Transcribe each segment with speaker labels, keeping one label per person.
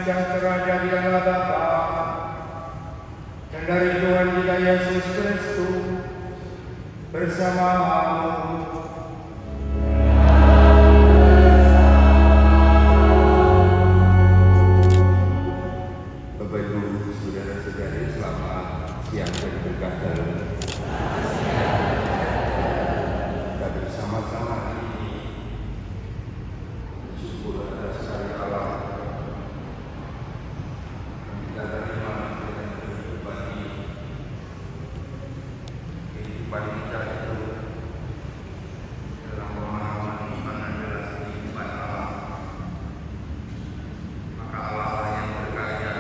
Speaker 1: sejahtera dari Allah Bapa dan dari Tuhan kita Yesus Kristus bersama-sama. Bapak Ibu, saudara-saudari, selamat siang dan berkah dalam. Kita bersama-sama hari ini bersyukur atas karya Allah yang kita terima dengan kehidupan ini. Kehidupan kita itu dalam pemahaman iman adalah kehidupan Allah. Maka Allah lah yang berkarya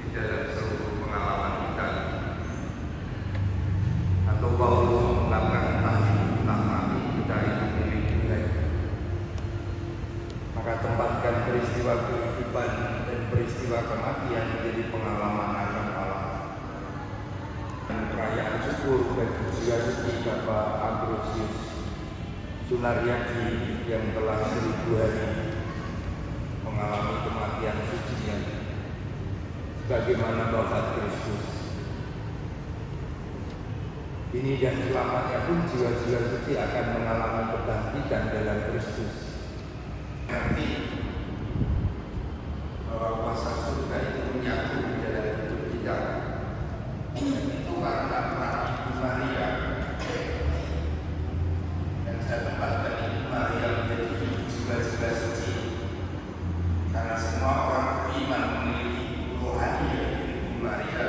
Speaker 1: di dalam seluruh pengalaman kita. Atau Paulus mengungkapkan entah hidup entah mati, kita itu milik Tuhan. Maka tempatkan peristiwa kehidupan dan peristiwa kematian menjadi pengalaman akan Allah. Dan perayaan syukur bagi jiwa suci Bapak Ambrosius Sunaryadi yang telah 1000 hari mengalami kematian sucinya sebagaimana wafat Kristus. Ini dan selamanya pun jiwa-jiwa suci akan mengalami kebangkitan dalam Kristus. Nanti bahwa kuasa surga itu menyatu di dalam hidup kita. Dan itu karena peran Ibu Maria. Dan saya tempatkan Ibu Maria menjadi jiwa-jiwa suci. Karena semua orang beriman memiliki rohani dari Ibu Maria.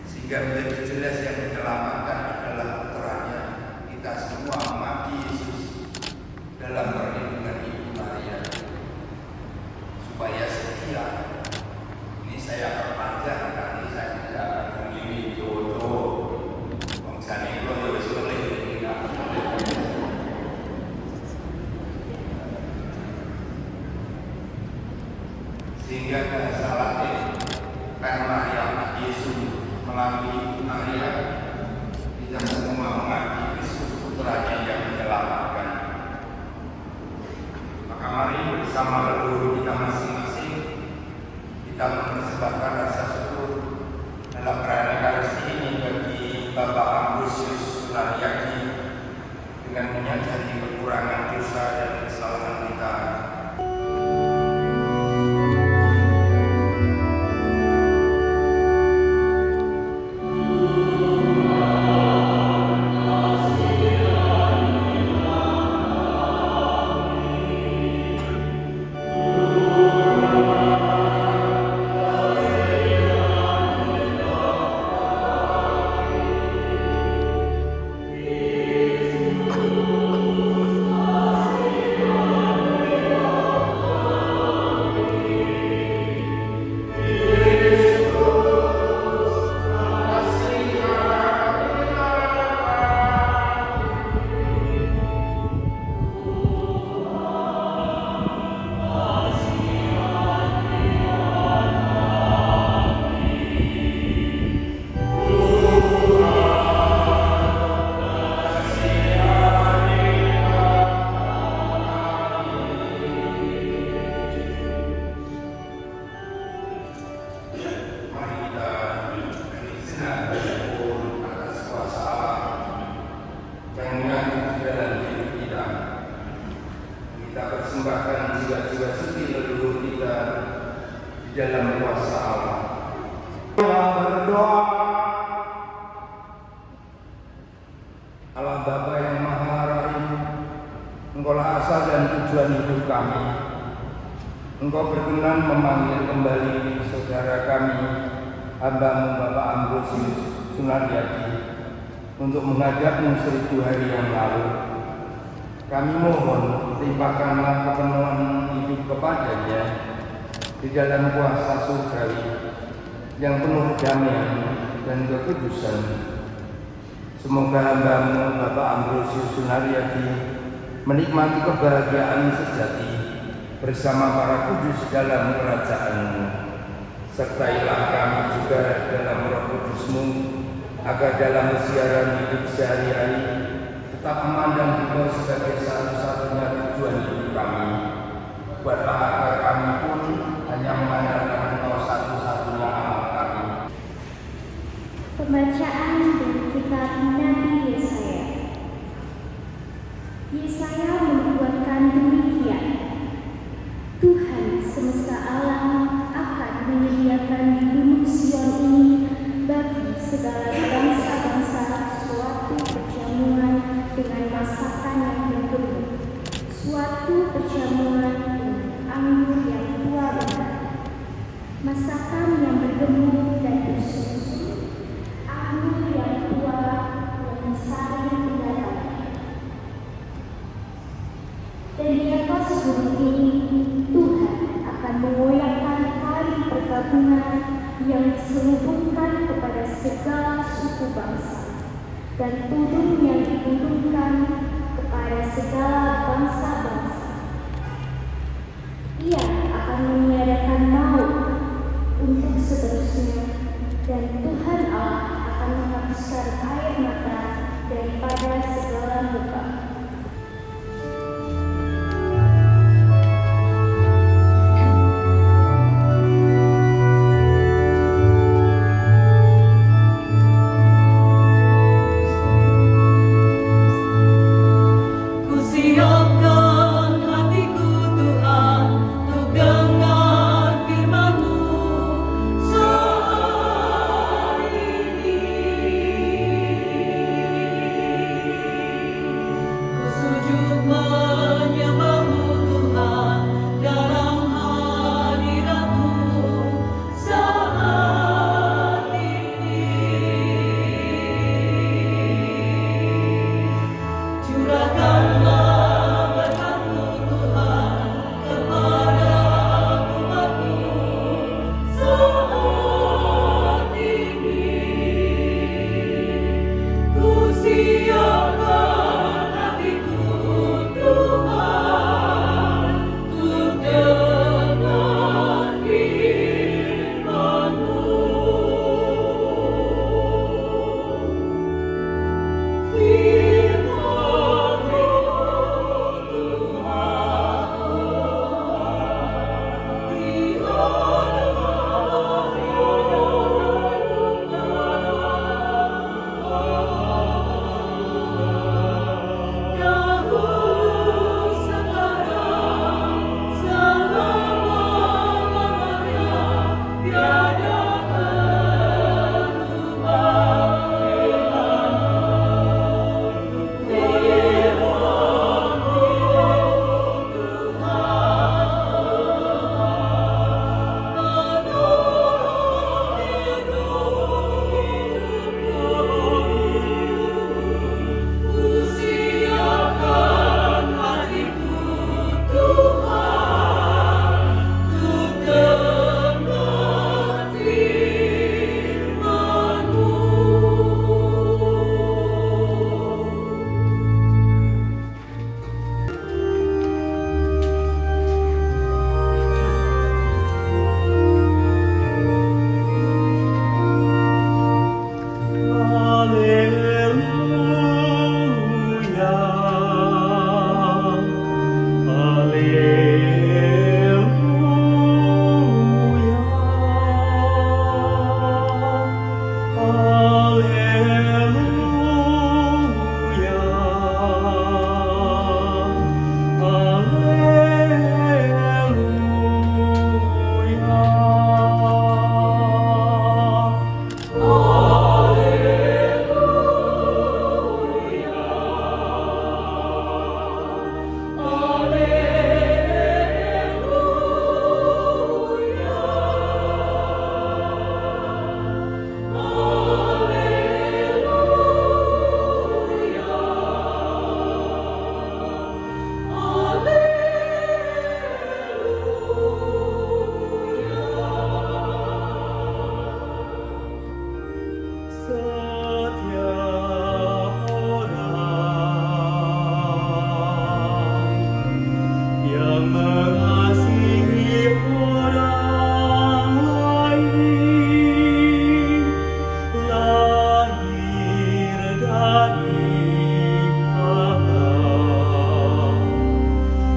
Speaker 1: Sehingga menjadi jelas yang menyelamatkan adalah putranya. Kita semua mengabdi Yesus dalam perlindungan Ibu Maria supaya setia. Ini saya perpanjang, nanti saya tidak akan memilih jodoh bangsane kula wis oleh sehingga bahasa Latin karena yang Yesus melalui Ibu Maria kita semua mengabdi Kristus putranya yang menyelamatkan. Maka mari bersama leluhur kita masing-masing kita mempersembahkan rasa syukur dalam perayaan Ekaristi ini bagi Bapak Ambrosius Sunaryadi dengan menyadari kekurangan dosa dan kesalahan kita. Kita persembahkan jiwa-jiwa suci leluhur kita di dalam kuasa Allah. Berdoa. Allah Bapa yang Maha Rahim, Engkaulah asal dan tujuan hidup kami. Engkau berkenan memanggil kembali saudara kami, hamba-Mu Bapak Ambrosius Sunaryadi, untuk menghadapmu 1000 hari yang lalu. Kami mohon limpahkanlah kepenuhan hidup kepadanya di dalam kuasa surgawi yang penuh damai dan kekudusan. Semoga hamba-Mu Bapak Ambrosius Sunaryadi menikmati kebahagiaan sejati bersama para kudus dalam kerajaan-Mu. Sertailah kami juga dalam Roh Kudus-Mu agar dalam siaran hidup sehari-hari tetap memandang Engkau sebagai satu-satunya tujuan hidup kami. Buatlah agar kami pun hanya mengandalkan Engkau satu-satunya amal kami.
Speaker 2: Pembacaan dari kitab Nabi Yesaya. Yesaya menubuatkan demikian: Tuhan semesta alam akan menyediakan di Gunung Sion ini bagi segala bangsa-bangsa suatu perjamuan dengan masakan yang bergemu, suatu perjamuan dengan anggur yang tua benar, masakan yang bergemu dan bersusu, anggur yang tua yang saling mendapat. Dan di atas gunung ini Tuhan akan mengoyakkan tali pergabungan yang diselubungkan kepada segala suku bangsa, dan tudung yang ditudungkan kepada segala bangsa-bangsa. Ia akan meniadakan maut untuk seterusnya, dan Tuhan Allah akan menghapuskan air mata daripada segala muka.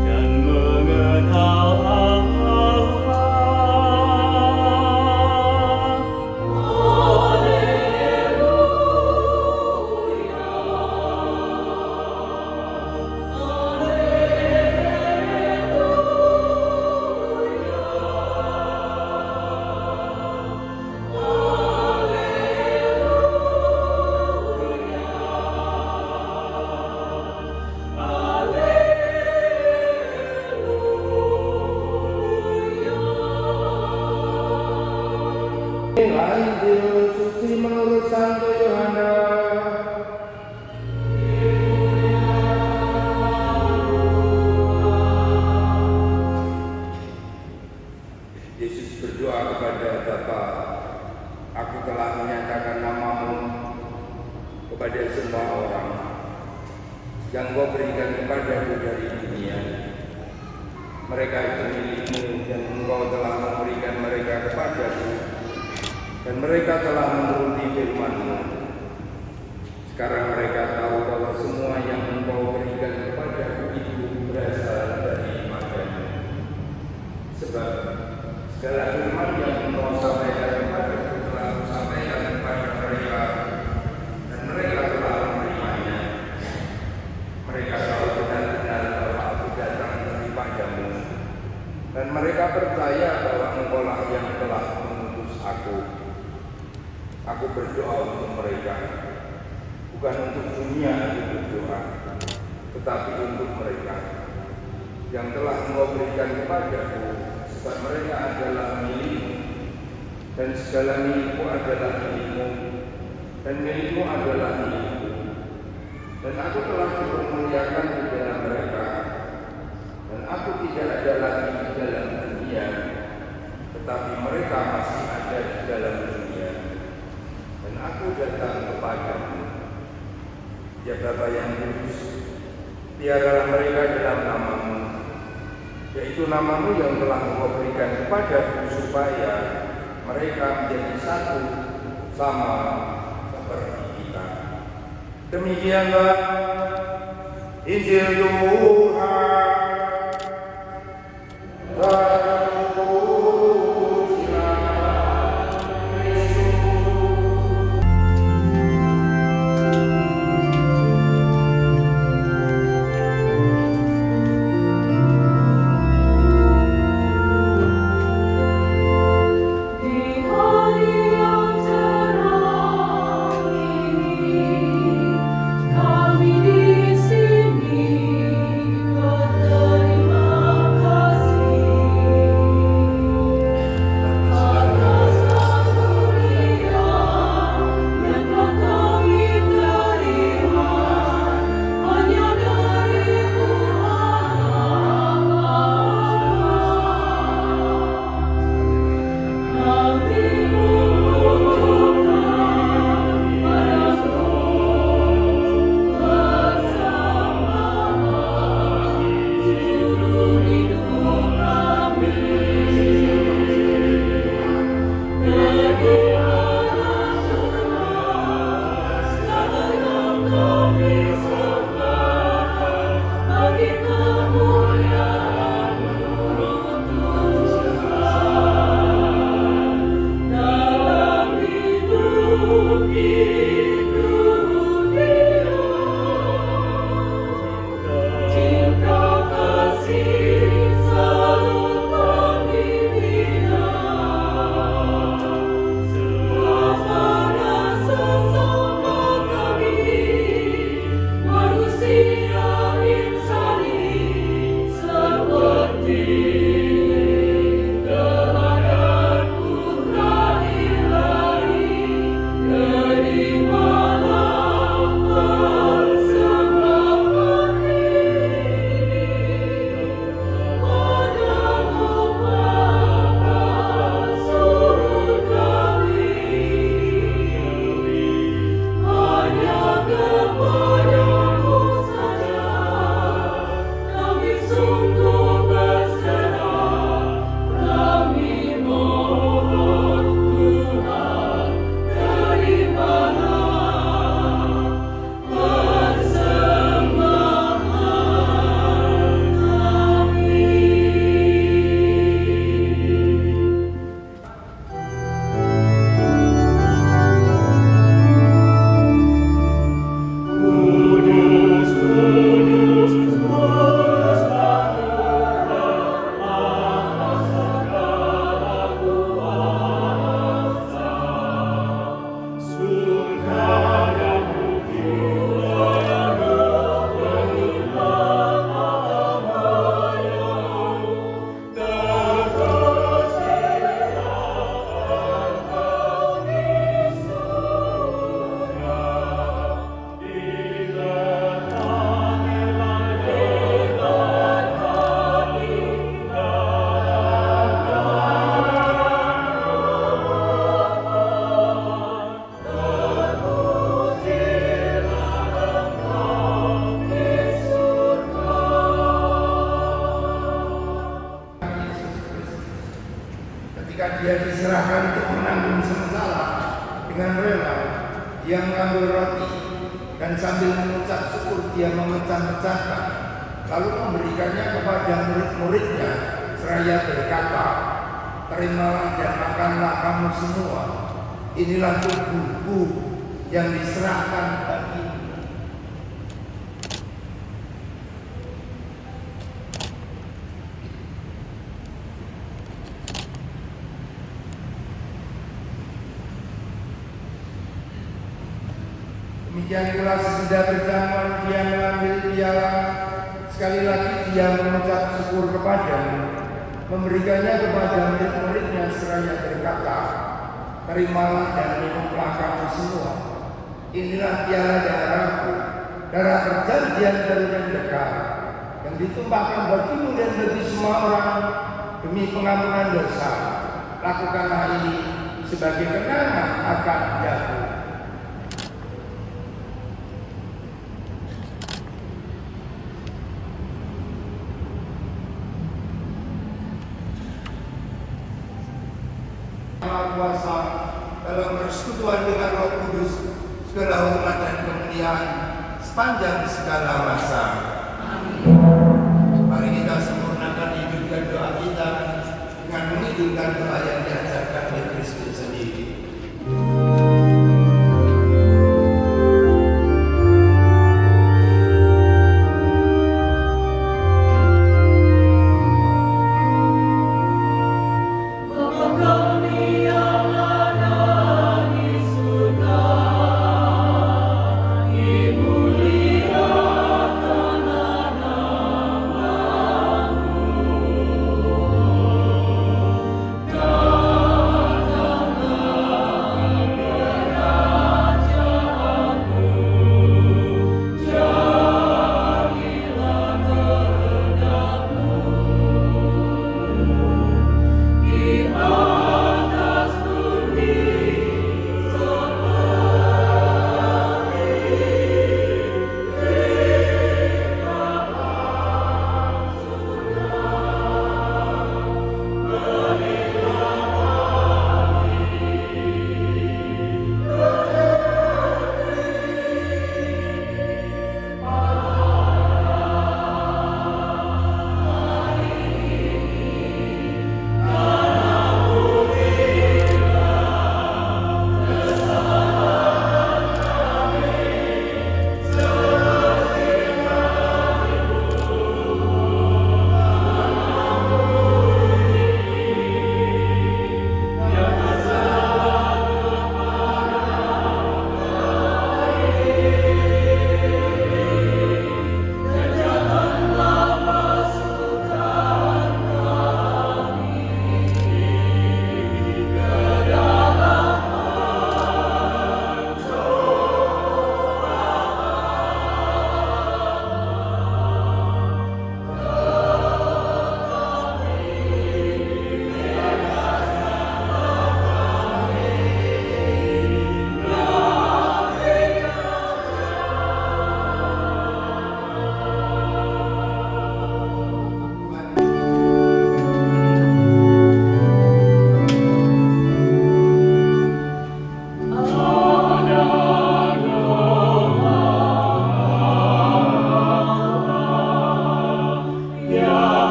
Speaker 3: Dan mengenal
Speaker 1: adil, suci menurut Santo Yohanes. Yesus berdoa kepada Bapa, aku telah menyatakan namamu kepada semua orang yang kau berikan kepadaku dari dunia. Mereka itu milikmu dan engkau telah memberikan mereka kepadaku, dan mereka telah menuruti firman-Mu. Sekarang mereka tahu bahwa semua yang engkau berikan kepadaku itu berasal daripada-Mu. Sebab segala firman yang engkau sampaikan kepadaku telah kusampaikan kepada mereka, dan mereka telah menerimanya. Mereka tahu benar-benar bahwa aku datang daripada-Mu, dan mereka percaya bahwa engkau-lah yang telah mengutus aku. Aku berdoa untuk mereka, bukan untuk dunia aku berdoa, tetapi untuk mereka yang telah engkau berikan kepadaku, sebab mereka adalah milikmu, dan segala milikku adalah milikmu, dan milikmu adalah milikku. Dan aku telah dipermuliakan di dalam mereka, dan aku tidak ada lagi di dalam dunia, tetapi mereka masih ada di dalam dunia, dan aku datang kepadamu. Ya Bapa yang kudus, piaralah mereka dalam namamu, yaitu namamu yang telah engkau berikan kepadaku, supaya mereka menjadi satu sama seperti kita. Demikianlah Injil Tuhan. mengambil roti dan sambil mengucap syukur dia memecah-mecahkan, lalu memberikannya kepada murid-muridnya seraya berkata, terimalah dan makanlah kamu semua, inilah tubuhku yang diserahkan bagimu. Demikian pula sesudah berjamuan dia mengambil piala, sekali lagi dia mengucap syukur kepadanya, memberikannya kepada murid-muridnya seraya berkata, terimalah dan minumlah kamu semua, inilah piala darahku, darah perjanjian baru dan kekal, yang ditumpahkan bagimu dan bagi semua orang demi pengampunan dosa. Lakukanlah ini sebagai kenangan akan aku. Kuasa dalam persekutuan dengan Roh Kudus, segala hormat dan kemuliaan sepanjang segala masa. Amin. Mari kita sempurnakan hidup dan doa kita dengan mengidupkan doa yang diajarkan oleh Kristus sendiri.
Speaker 3: God.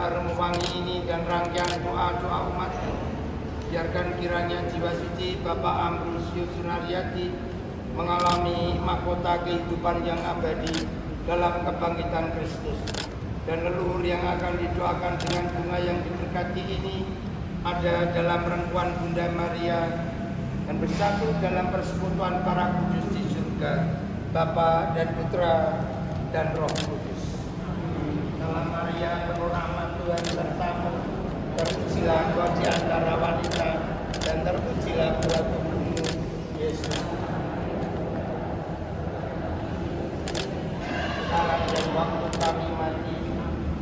Speaker 1: aroma wangi ini dan rangkaian doa-doa umat-Mu. Biarkan kiranya jiwa suci Bapak Ambrosius Sunariyadi mengalami mahkota kehidupan yang abadi dalam kebangkitan Kristus. Dan leluhur yang akan didoakan dengan bunga yang diberkati ini ada dalam rengkuan Bunda Maria dan bersatu dalam persekutuan para kudus di surga, Bapa dan Putra dan Roh Kudus. Dalam Maria penuh rahmat Tuhan sertamu, terpujilah Engkau di antara wanita dan terpujilah buah tubuhmu, Yesus. Sekarang dan waktu kami mati,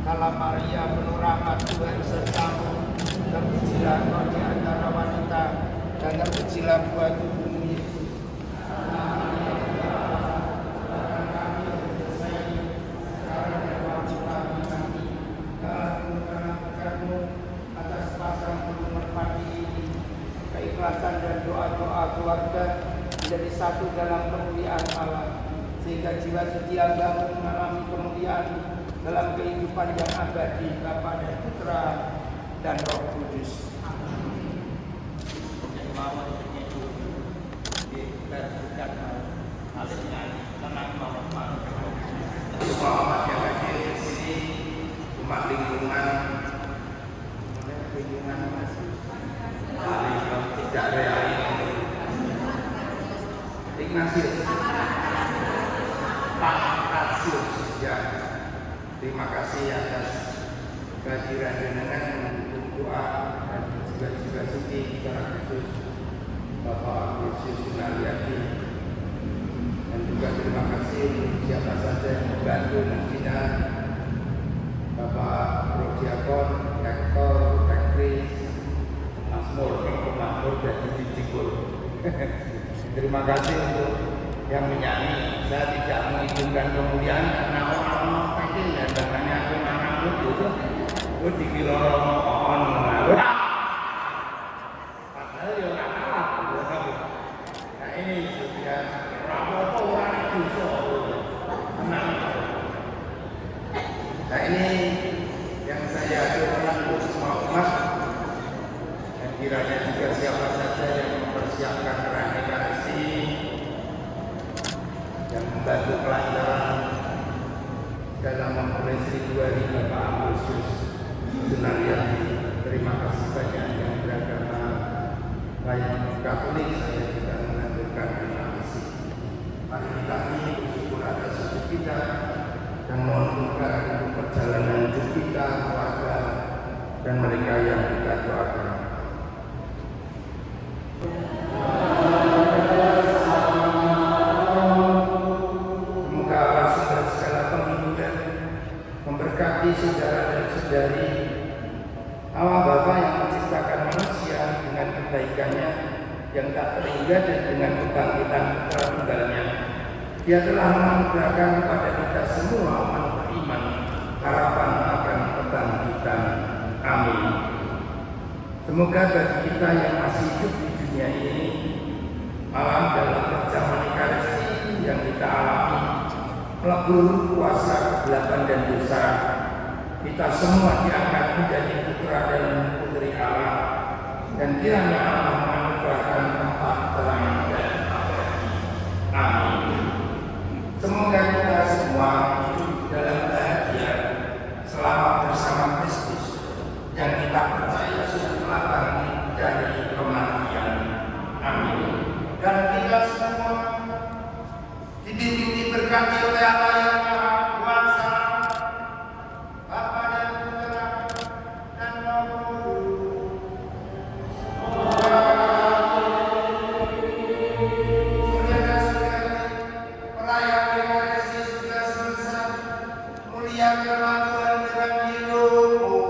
Speaker 1: dalam Maria penuh rahmat Tuhan sertamu, terpujilah Engkau di antara wanita dan terpujilah buah tubuhmu, Yesus. Keikhlasan dan doa-doa keluarga menjadi satu dalam kemuliaan Allah, sehingga jiwa suci Hamba mengalami kemuliaan dalam kehidupan yang abadi Bapa dan Putra dan Roh Kudus. Semua umat yang hadir di sini, umat lingkungan tidak real Ignatius Pak Ignatius, ya, terima kasih atas kehadiran jenengan untuk doa dan juga suci secara khusus Bapak Ambrosius Sunariyadi, dan juga terima kasih untuk siapa saja yang membantu membina Bapak Prodiakon, Rektor, Rekris, Masmur dan Cikul. Terima kasih untuk yang menyanyi. Saya tidak menghitungkan kemuliaan karena orang-orang kecil dan tangannya aku anak itu dikira orang padahal ya nggak kalah. Nah ini ya apa orang itu tenang. Nah ini yang saya aturkan untuk semua umat. Kiranya juga siapa saja yang mempersiapkan perayaan Ekaristi, yang membantu kelancaran dalam memulai Ritual Bapak Ambrosius Sunariyadi. Terima kasih banyak yang beragama lain Katolik. Saya juga mengaturkan terima kasih. Mari kita bersyukur atas hidup kita dan mohon berkah untuk perjalanan hidup kita, keluarga, dan mereka yang kita doakan. Semoga Allah segala penghiburan memberkati saudara dan saudari Allah Bapa yang menciptakan manusia dengan kebaikannya yang tak terhingga dan dengan kebangkitan Putra Tunggalnya. Dia telah menganugerahkan kepada kita semua umat beriman harapan akan kebangkitan. Amin. Semoga bagi kita yang masih hidup di dunia ini, malam dalam perjamuan Ekaristi yang kita alami melebur kuasa kegelapan dan dosa, kita semua diangkat menjadi putra dan putri Allah, dan kiranya Allah menganugerahkan tempat terang dan abadi. Amin. Semoga kita semua hidup dalam bahagia selama bersama Kristus yang kita percaya sudah telah bangkit dari kematian. Amin. Dan kita semua dibimbing diberkati oleh Allah yang Maha Kuasa, Bapa dan Putra dan Roh Kudus. Saudara-saudari, perayaan Ekaristi sudah selesai. Muliakanlah Tuhan dengan hidupmu.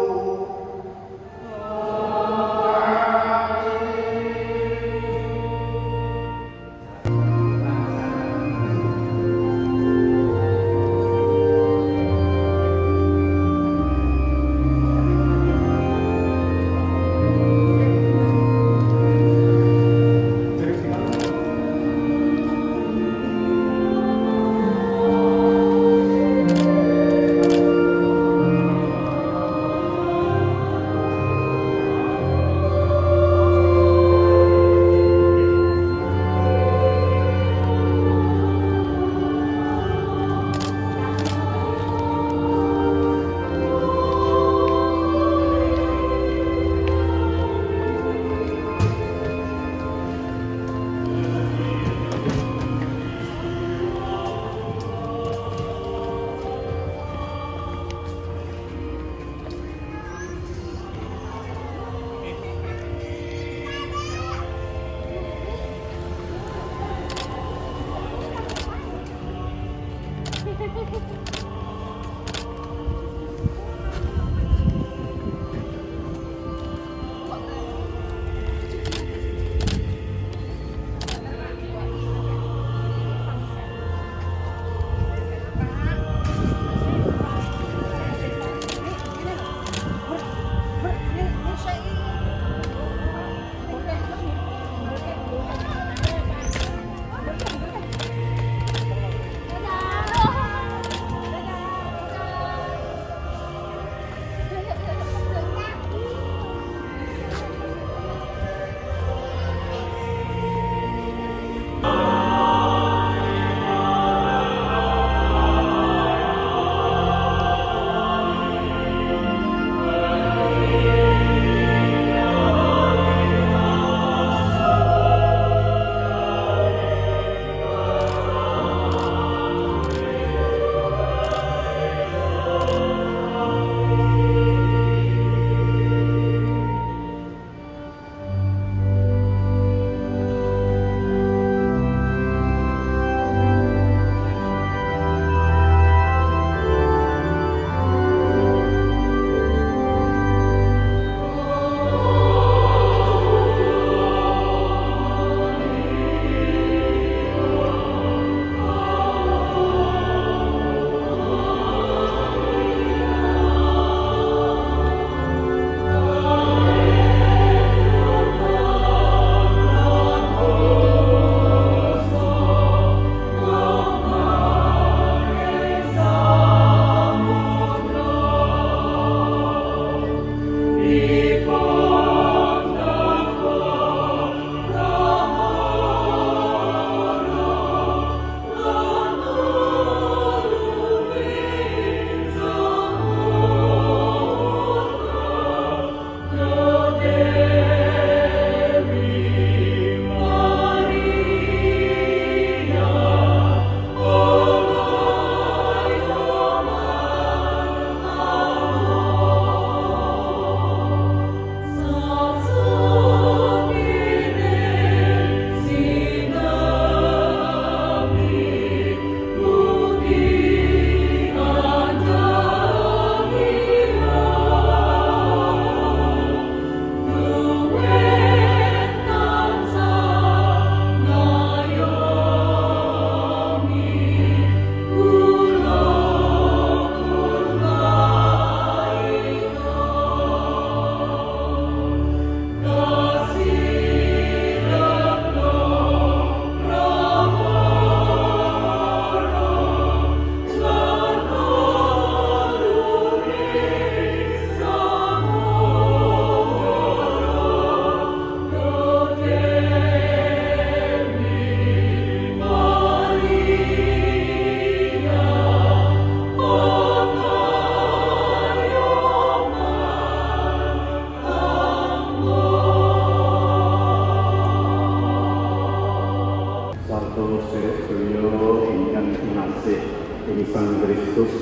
Speaker 3: Sang Kristus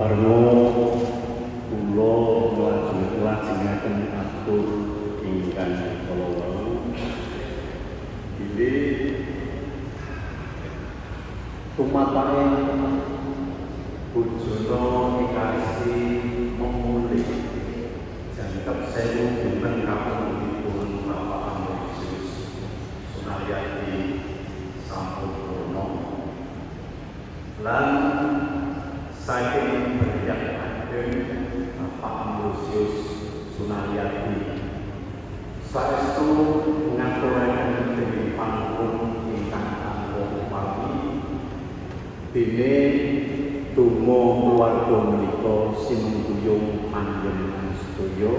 Speaker 3: Parno kula nglajengaken atur ingkang kala wau bilih tumataken Bujana Ekasi memulih jangkep sewu dinten kapunipun Bapak Ambrosius Sunariyadi sampurna lan saking beryak ageng Bapak Ambrosius Sunariyadi saestu ngaturaken dening panggung ingkang kanggo pami dene donga keluarga menika sinungguyung panjenengan sedaya